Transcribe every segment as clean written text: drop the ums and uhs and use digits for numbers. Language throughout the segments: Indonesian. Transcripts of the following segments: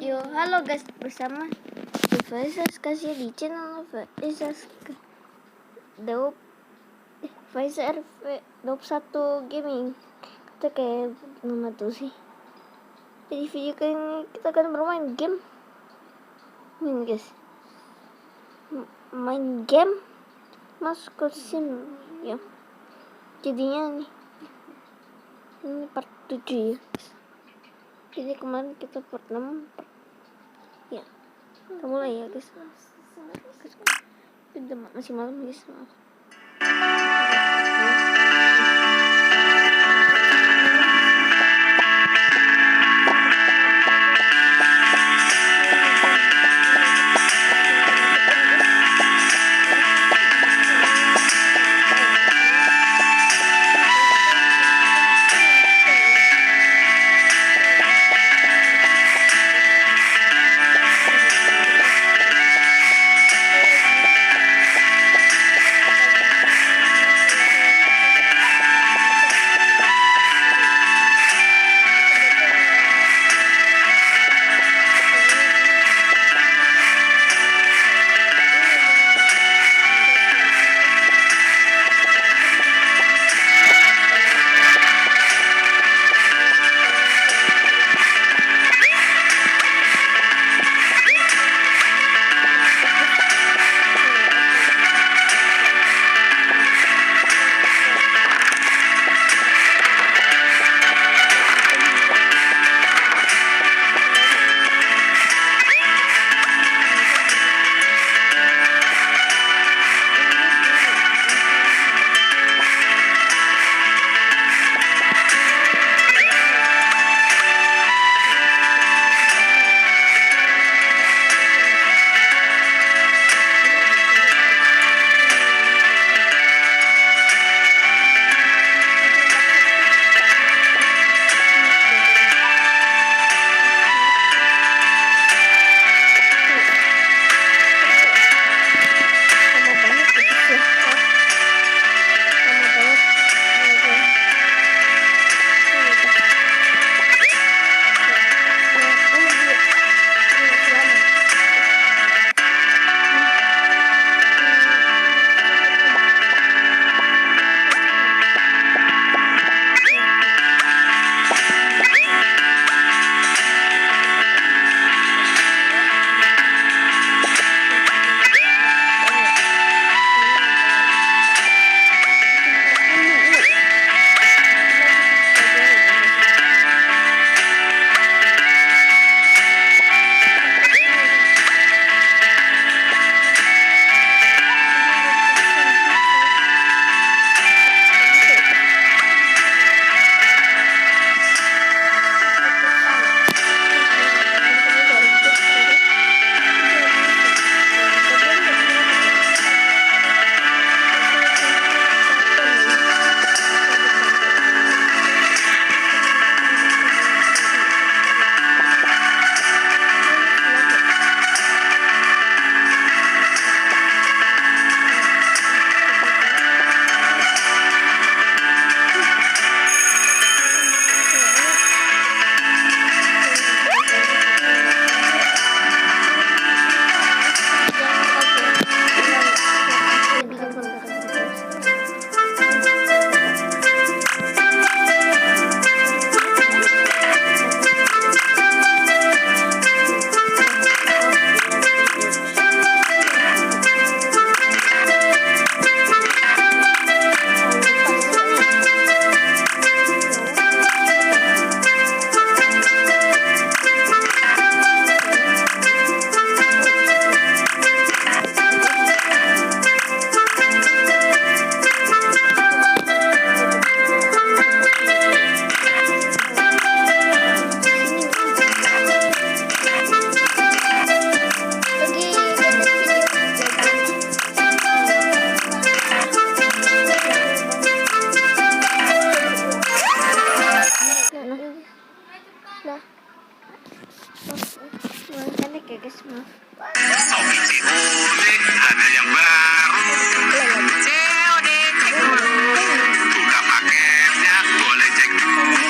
Yo, halo guys, bersama Faisal kasih di channel Faisal Faisal 21 Gaming. Kita kayak nama tuh sih. Jadi video kali ini kita akan bermain game. Ini guys, main game masuk ke sim ya. Jadinya nih, ini part 7 ya. Jadi kemarin kita part 6 ya. Kita mulai ya guys. Udah masih malam guys. Pendek ya guys, maaf. Ada yang baru. COD cek dulu. Buka paketnya boleh cek dulu.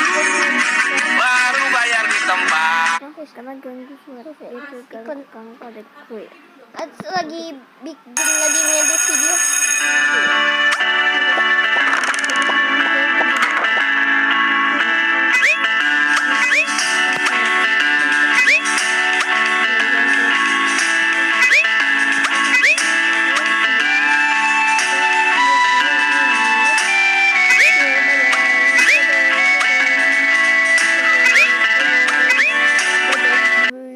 Baru bayar di tempat. karena ganggu suara itu ganggu adek gue. lagi bikin lagi ngedit video.